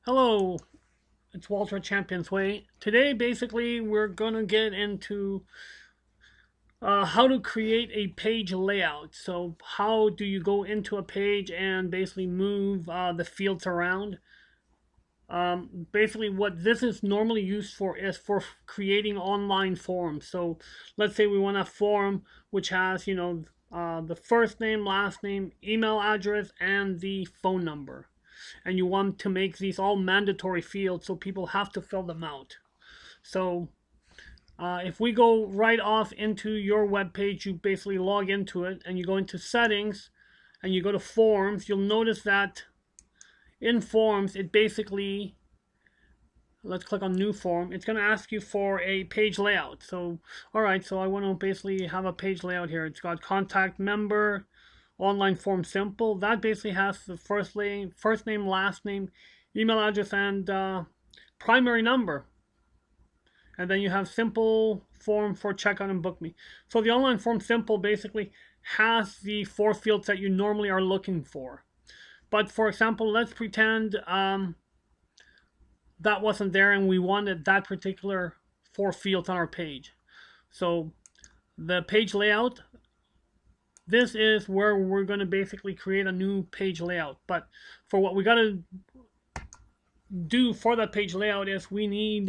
Hello, it's Walter Champions Way. Today, basically, we're gonna get into how to create a page layout. So, how do you go into a page and basically move the fields around? Basically, what this is normally used for is for creating online forms. So, let's say we want a form which has, the first name, last name, email address, and the phone number, and you want to make these all mandatory fields so people have to fill them out. So if we go right off into your web page, you basically log into it and you go into settings and you go to forms. You'll notice that in forms, it basically, let's click on new form. It's going to ask you for a page layout. So, all right, so I want to basically have a page layout here. It's got contact member, online form simple. That basically has the first name, last name, email address, and primary number. And then you have simple form for checkout and book me. So the online form simple basically has the 4 fields that you normally are looking for. But for example, let's pretend that wasn't there and we wanted that particular 4 fields on our page. So the page layout, this is where we're going to basically create a new page layout. But for what we got to do for that page layout is we need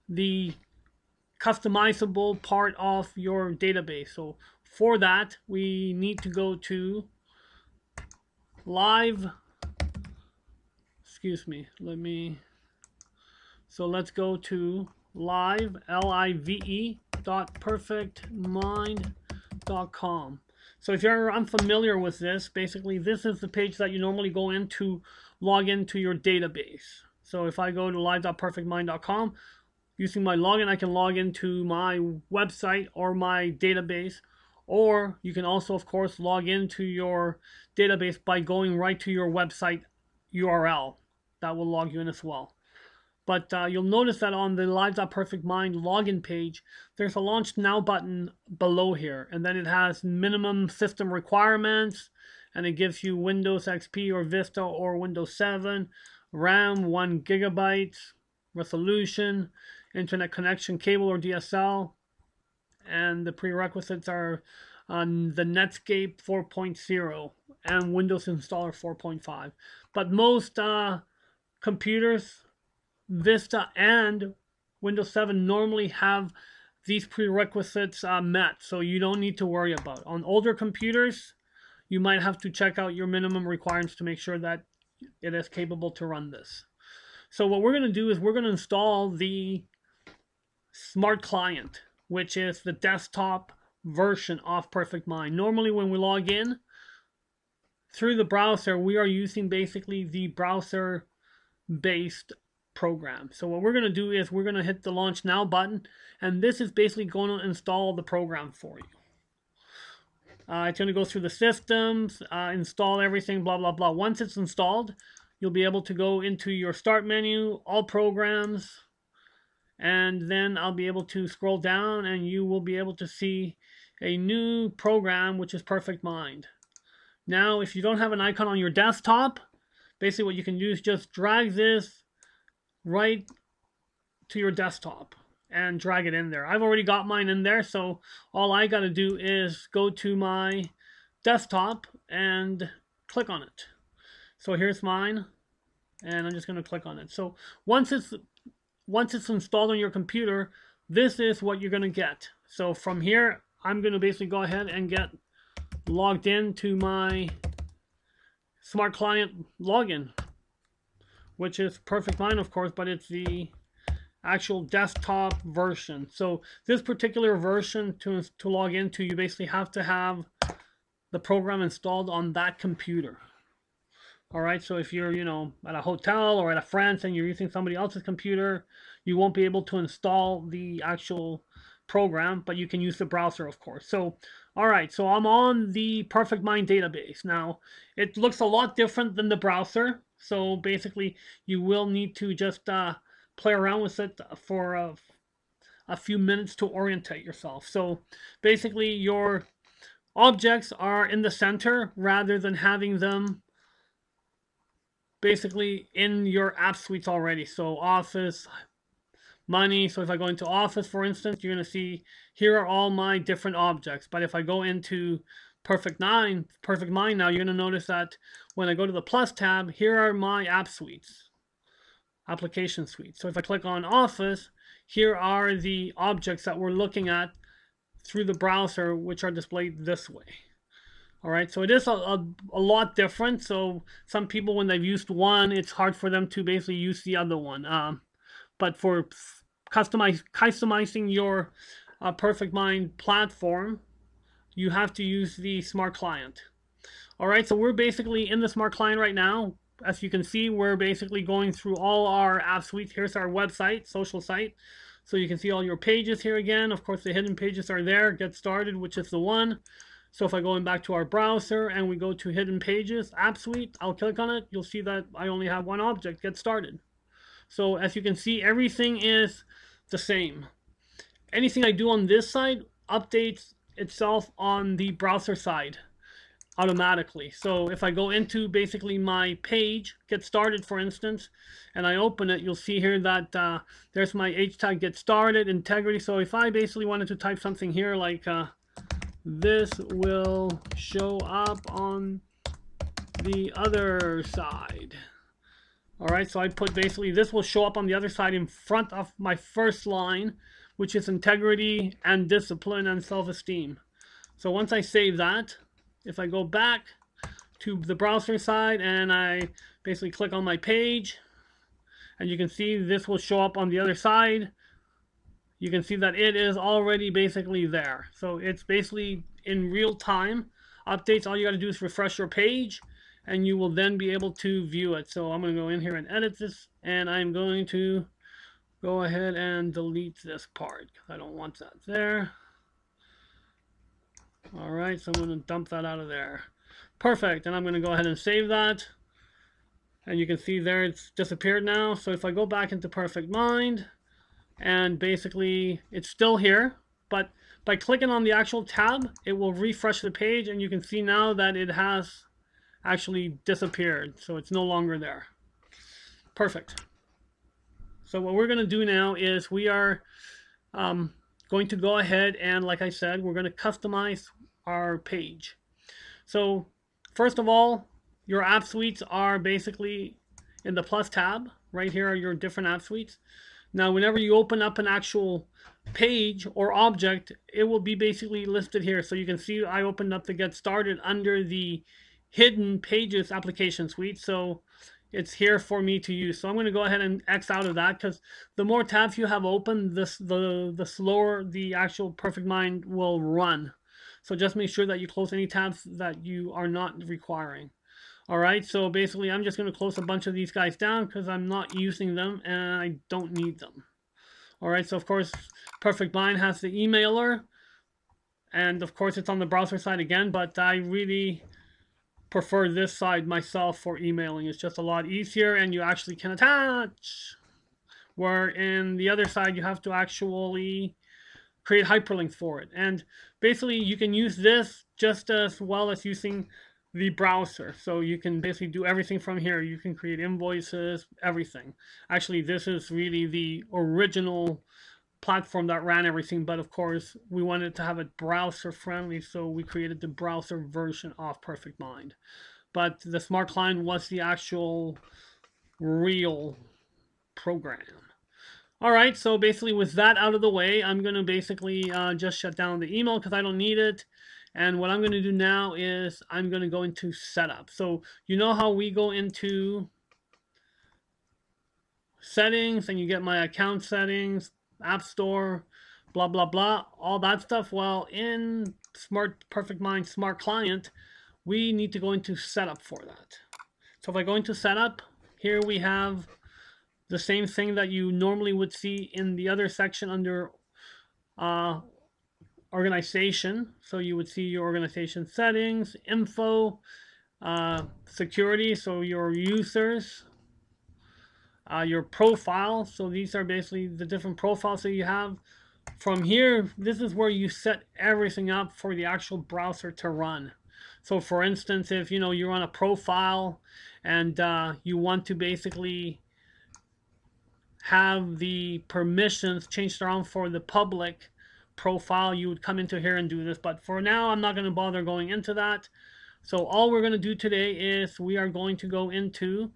the customizable part of your database. So for that, we need to go to live, so let's go to live, live.perfectmind.com. So if you're unfamiliar with this, basically this is the page that you normally go in to log into your database. So if I go to live.perfectmind.com, using my login, I can log into my website or my database. Or you can also, of course, log into your database by going right to your website URL. That will log you in as well. But you'll notice that on the live.perfectmind login page, there's a Launch Now button below here. And then it has minimum system requirements. And it gives you Windows XP or Vista or Windows 7, RAM 1 GB, resolution, internet connection, cable or DSL. And the prerequisites are on the Netscape 4.0 and Windows Installer 4.5. But most computers, Vista and Windows 7 normally have these prerequisites met, so you don't need to worry about it. On older computers, you might have to check out your minimum requirements to make sure that it is capable to run this. So what we're going to do is we're going to install the Smart Client, which is the desktop version of PerfectMind. Normally when we log in through the browser, we are using basically the browser-based program. So what we're going to do is we're going to hit the Launch Now button, and this is basically going to install the program for you. It's going to go through the systems, install everything, blah, blah, blah. Once it's installed, you'll be able to go into your Start menu, All Programs, and then I'll be able to scroll down and you will be able to see a new program, which is PerfectMind. Now, if you don't have an icon on your desktop, basically what you can do is just drag this right to your desktop and drag it in there. I've already got mine in there, so all I got to do is go to my desktop and click on it. So here's mine, and I'm just going to click on it. So once it's installed on your computer, this is what you're going to get. So from here, I'm going to basically go ahead and get logged into my Smart Client login, which is PerfectMind, of course, but it's the actual desktop version. So this particular version to log into, you basically have to have the program installed on that computer. All right, so if you're, at a hotel or at a friend's and you're using somebody else's computer, you won't be able to install the actual program, but you can use the browser, of course. So, all right, so I'm on the PerfectMind database. Now, it looks a lot different than the browser. So basically, you will need to just play around with it for a few minutes to orientate yourself. So basically, your objects are in the center rather than having them basically in your app suites already. So Office, Money. So if I go into Office, for instance, you're going to see here are all my different objects. But if I go into Perfect Mind now, you're going to notice that when I go to the plus tab, here are my app suites, application suite. So if I click on Office, here are the objects that we're looking at through the browser, which are displayed this way. All right, so it is a lot different. So some people, when they've used one, it's hard for them to basically use the other one. But for customizing your Perfect Mind platform, you have to use the Smart Client. All right, so we're basically in the Smart Client right now. As you can see, we're basically going through all our app suites. Here's our website, social site. So you can see all your pages here again. Of course, the hidden pages are there. Get started, which is the one. So if I go back to our browser and we go to hidden pages, app suite, I'll click on it. You'll see that I only have one object, get started. So as you can see, everything is the same. Anything I do on this side updates itself on the browser side automatically. So if I go into basically my page, get started, for instance, and I open it, you'll see here that there's my H tag, get started, integrity. So if I basically wanted to type something here like this will show up on the other side. All right, so I put basically this will show up on the other side in front of my first line, which is integrity and discipline and self-esteem. So once I save that, if I go back to the browser side and I basically click on my page, and you can see this will show up on the other side, you can see that it is already basically there. So it's basically in real time updates. All you got to do is refresh your page and you will then be able to view it. So I'm going to go in here and edit this, and I'm going to go ahead and delete this part because I don't want that there. All right, so I'm going to dump that out of there. Perfect, and I'm going to go ahead and save that. And you can see there it's disappeared now. So if I go back into Perfect Mind, and basically it's still here, but by clicking on the actual tab, it will refresh the page, and you can see now that it has actually disappeared. So it's no longer there. Perfect. So what we're going to do now is we are going to go ahead and, like I said, we're going to customize our page. So first of all, your app suites are basically in the plus tab. Right here are your different app suites. Now, whenever you open up an actual page or object, it will be basically listed here. So you can see I opened up the Get Started under the Hidden Pages application suite. So it's here for me to use. So I'm going to go ahead and X out of that, because the more tabs you have open, the slower the actual Perfect Mind will run. So just make sure that you close any tabs that you are not requiring. All right, so basically I'm just going to close a bunch of these guys down because I'm not using them and I don't need them. All right, so of course Perfect Mind has the emailer, and of course it's on the browser side again, but I really prefer this side myself for emailing. It's just a lot easier and you actually can attach, where in the other side you have to actually create hyperlinks for it. And basically you can use this just as well as using the browser. So you can basically do everything from here. You can create invoices, everything. Actually, this is really the original platform that ran everything, but of course we wanted to have it browser friendly, so we created the browser version of Perfect Mind. But the Smart Client was the actual real program. All right, so basically with that out of the way, I'm going to basically just shut down the email because I don't need it. And what I'm going to do now is I'm going to go into setup. So you know how we go into settings and you get my account settings, app store, blah, blah, blah, all that stuff. Well, in Perfect Mind Smart Client, we need to go into setup for that. So if I go into setup, here we have the same thing that you normally would see in the other section under organization. So you would see your organization settings, info, security, so your users, your profile. So these are basically the different profiles that you have. From here, this is where you set everything up for the actual browser to run. So for instance, if you're on a profile and you want to basically have the permissions changed around for the public profile, you would come into here and do this. But for now, I'm not going to bother going into that. So all we're going to do today is we are going to go into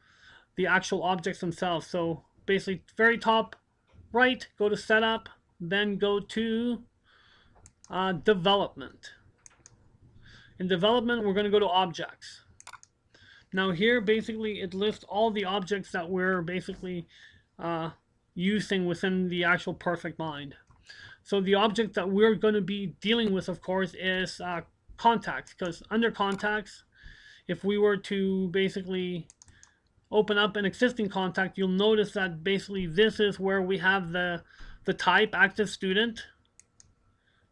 the actual objects themselves. So basically, very top right, go to setup, then go to development. In development, we're going to go to objects. Now here, basically, it lists all the objects that we're basically using within the actual Perfect Mind. So the object that we're going to be dealing with, of course, is contacts. Because under contacts, if we were to basically open up an existing contact, you'll notice that basically this is where we have the type active student,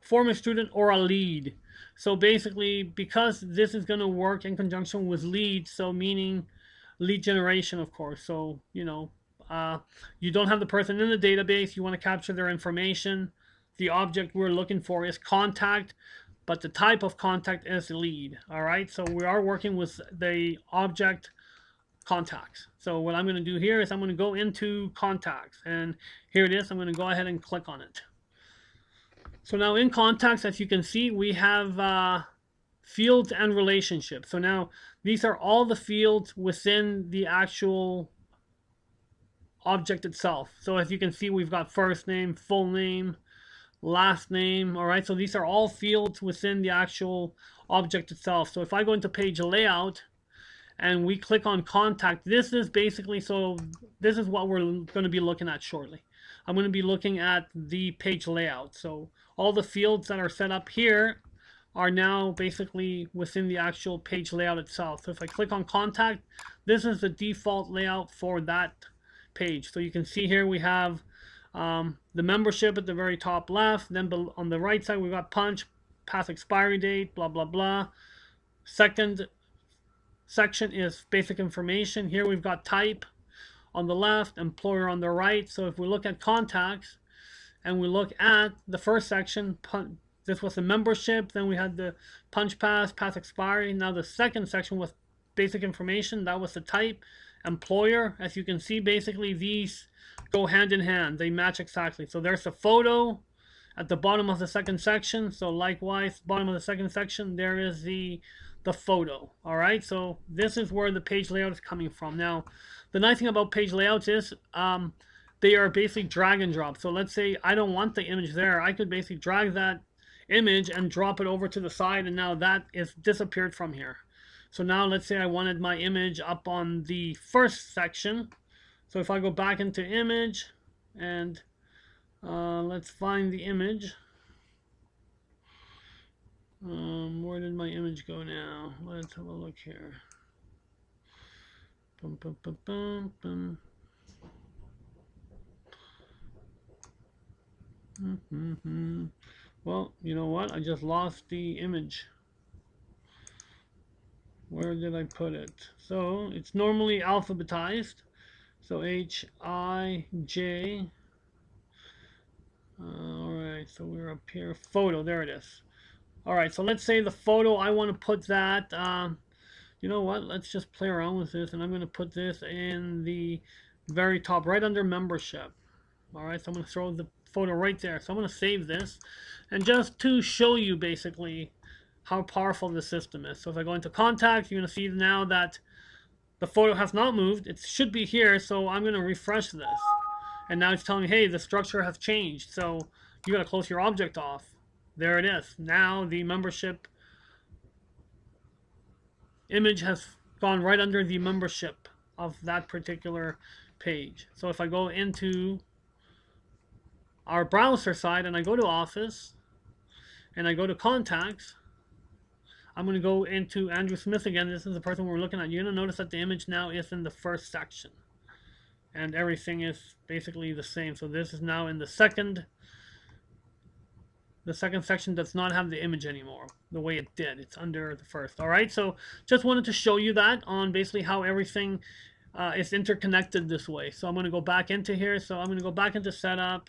former student, or a lead. So basically, because this is going to work in conjunction with lead, so meaning lead generation, of course. So, you don't have the person in the database, you want to capture their information. The object we're looking for is contact, but the type of contact is lead. All right, so we are working with the object contacts. So what I'm going to do here is I'm going to go into contacts, and here it is. I'm going to go ahead and click on it. So now in contacts, as you can see, we have fields and relationships. So now these are all the fields within the actual object itself. So as you can see, we've got first name, full name, last name. All right, so these are all fields within the actual object itself. So if I go into page layout and we click on contact, this is basically, so this is what we're going to be looking at shortly. I'm going to be looking at the page layout. So all the fields that are set up here are now basically within the actual page layout itself. So if I click on contact, this is the default layout for that page. So you can see here we have the membership at the very top left. Then on the right side, we've got punch, pass expiry date, blah, blah, blah. Second section is basic information. Here we've got type on the left, employer on the right. So if we look at contacts and we look at the first section, this was the membership. Then we had the punch, pass expiry. Now the second section was basic information. That was the type, employer. As you can see, basically these go hand in hand. They match exactly. So there's a photo at the bottom of the second section. So likewise, bottom of the second section, there is the photo. All right, so this is where the page layout is coming from. Now, the nice thing about page layouts is they are basically drag and drop. So let's say I don't want the image there. I could basically drag that image and drop it over to the side, and now that is disappeared from here. So now let's say I wanted my image up on the first section. So if I go back into image and let's find the image. Where did my image go now? Let's have a look here. Bum, bum, bum, bum, bum. Well, you know what? I just lost the image. Where did I put it? So it's normally alphabetized. So H, I, J. Alright, so we're up here. Photo, there it is. Alright, so let's say the photo, I want to put that, you know what, let's just play around with this, and I'm going to put this in the very top, right under membership. Alright, so I'm going to throw the photo right there. So I'm going to save this, and just to show you basically how powerful the system is. So if I go into contacts, you're going to see now that the photo has not moved. It should be here, so I'm going to refresh this. And now it's telling me, hey, the structure has changed, so you got to close your object off. There it is. Now the membership image has gone right under the membership of that particular page. So if I go into our browser side and I go to Office and I go to Contacts, I'm going to go into Andrew Smith again. This is the person we're looking at. You're going to notice that the image now is in the first section. And everything is basically the same. So this is now in the second. The second section does not have the image anymore the way it did. It's under the first. All right, so just wanted to show you that on basically how everything is interconnected this way. So I'm going to go back into here. So I'm going to go back into setup,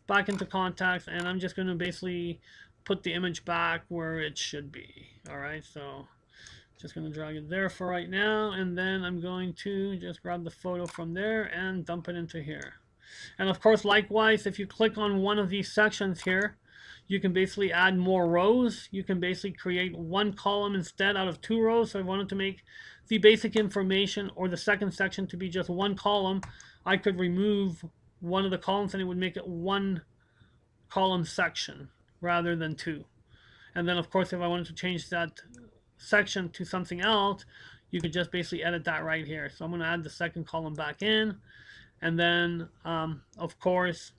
back into contacts, and I'm just going to basically put the image back where it should be. All right, so Just going to drag it there for right now, and then I'm going to just grab the photo from there and dump it into here. And of course, likewise, if you click on one of these sections here, you can basically add more rows. You can basically create one column instead out of 2 rows. So if I wanted to make the basic information or the second section to be just one column, I could remove one of the columns and it would make it one column section rather than 2. And then of course, if I wanted to change that section to something else, you could just basically edit that right here. So I'm going to add the second column back in, and then of course,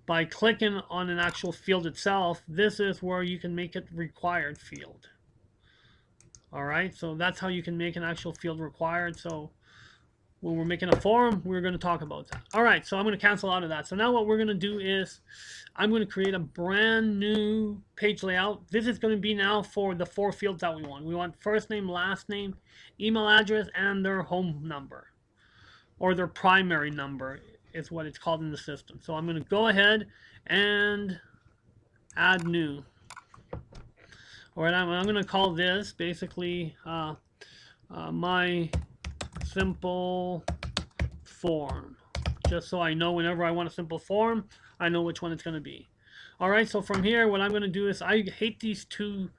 by clicking on an actual field itself, this is where you can make it required field. All right, so that's how you can make an actual field required. So when we're making a form, we're going to talk about that. All right, so I'm going to cancel out of that. So now what we're going to do is I'm going to create a brand new page layout. This is going to be now for the 4 fields that we want. We want first name, last name, email address, and their home number, or their primary number is what it's called in the system. So I'm going to go ahead and add new. All right, I'm going to call this basically my simple form, just so I know whenever I want a simple form, I know which one it's going to be. All right, so from here, what I'm going to do is, I hate these two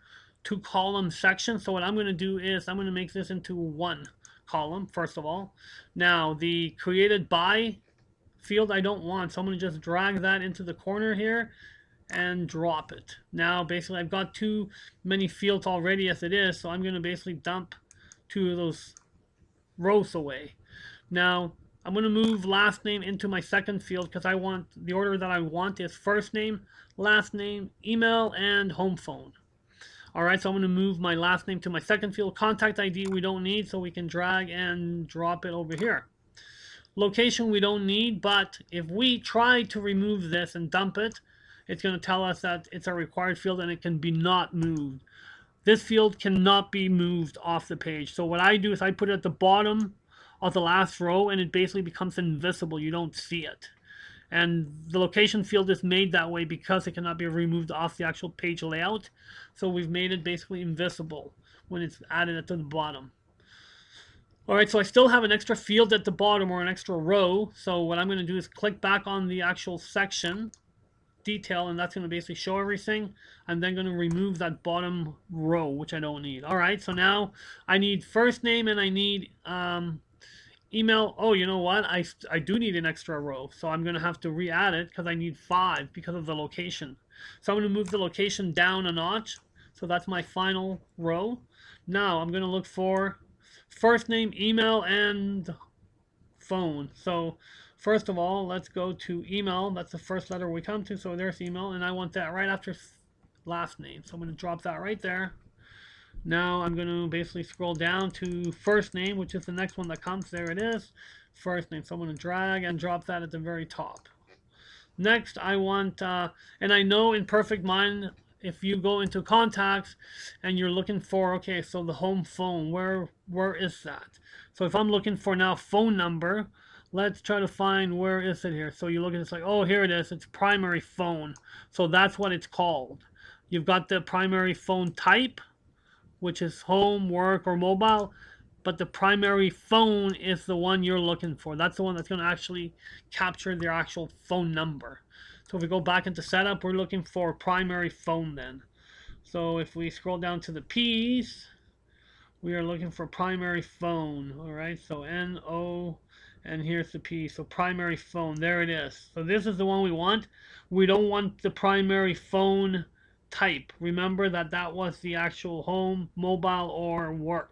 column sections. So what I'm going to do is I'm going to make this into one column first of all. Now the created by field I don't want, so I'm going to just drag that into the corner here and drop it. Now basically I've got too many fields already as it is, so I'm going to basically dump 2 of those rows away. Now I'm going to move last name into my second field because I want the order that I want is first name, last name, email, and home phone. Alright, so I'm going to move my last name to my second field. Contact ID we don't need, so we can drag and drop it over here. Location we don't need, but if we try to remove this and dump it, it's going to tell us that it's a required field and it can be not moved. This field cannot be moved off the page. So what I do is I put it at the bottom of the last row and it basically becomes invisible. You don't see it. And the location field is made that way because it cannot be removed off the actual page layout. So we've made it basically invisible when it's added at the bottom. Alright, so I still have an extra field at the bottom, or an extra row. So what I'm going to do is click back on the actual section detail, and that's going to basically show everything. I'm then going to remove that bottom row, which I don't need. Alright, so now I need first name and I need email. Oh, you know what? I do need an extra row, so I'm going to have to re-add it because I need 5 because of the location. So I'm going to move the location down a notch. So that's my final row. Now I'm going to look for first name, email, and phone. So first of all, let's go to email. That's the first letter we come to. So there's email, and I want that right after last name. So I'm going to drop that right there. Now I'm going to basically scroll down to first name, which is the next one that comes. There it is, first name. So I'm going to drag and drop that at the very top. Next, I want, and I know in Perfect Mind, if you go into contacts and you're looking for, okay, so the home phone, where is that? So if I'm looking for now phone number, let's try to find, where is it here? So you look at it, it's like, oh, here it is. It's primary phone. So that's what it's called. You've got the primary phone type, which is home, work, or mobile. But the primary phone is the one you're looking for. That's the one that's going to actually capture their actual phone number. So if we go back into setup, we're looking for primary phone then. So if we scroll down to the P's, we are looking for primary phone. All right, so N-O, and here's the P. So primary phone, there it is. So this is the one we want. We don't want the primary phone type. Remember that that was the actual home, mobile, or work.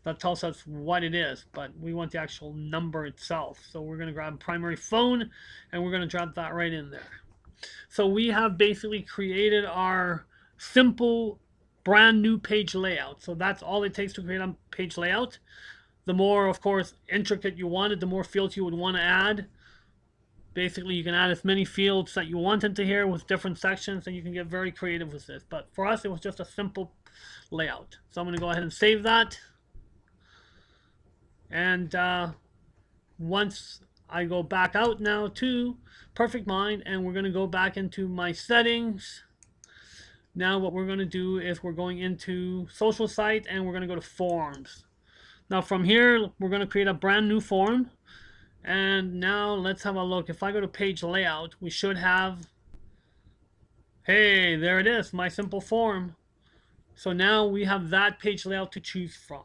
That tells us what it is, but we want the actual number itself. So we're going to grab primary phone, and we're going to drop that right in there. So we have basically created our simple, brand new page layout. So that's all it takes to create a page layout. The more, of course, intricate you want it, the more fields you would want to add. Basically, you can add as many fields that you want into here with different sections, and you can get very creative with this. But for us, it was just a simple layout. So I'm going to go ahead and save that. And once I go back out now to Perfect Mind, and we're going to go back into my settings, Now what we're going to do is we're going into social site and we're going to go to forms. Now from here, we're going to create a brand new form. And now let's have a look. If I go to page layout, we should have, hey, there it is, my simple form. So now we have that page layout to choose from.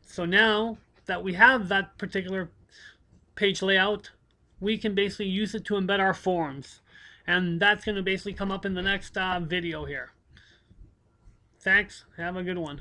So now that we have that particular page layout, we can basically use it to embed our forms. And that's going to basically come up in the next video here. Thanks. Have a good one.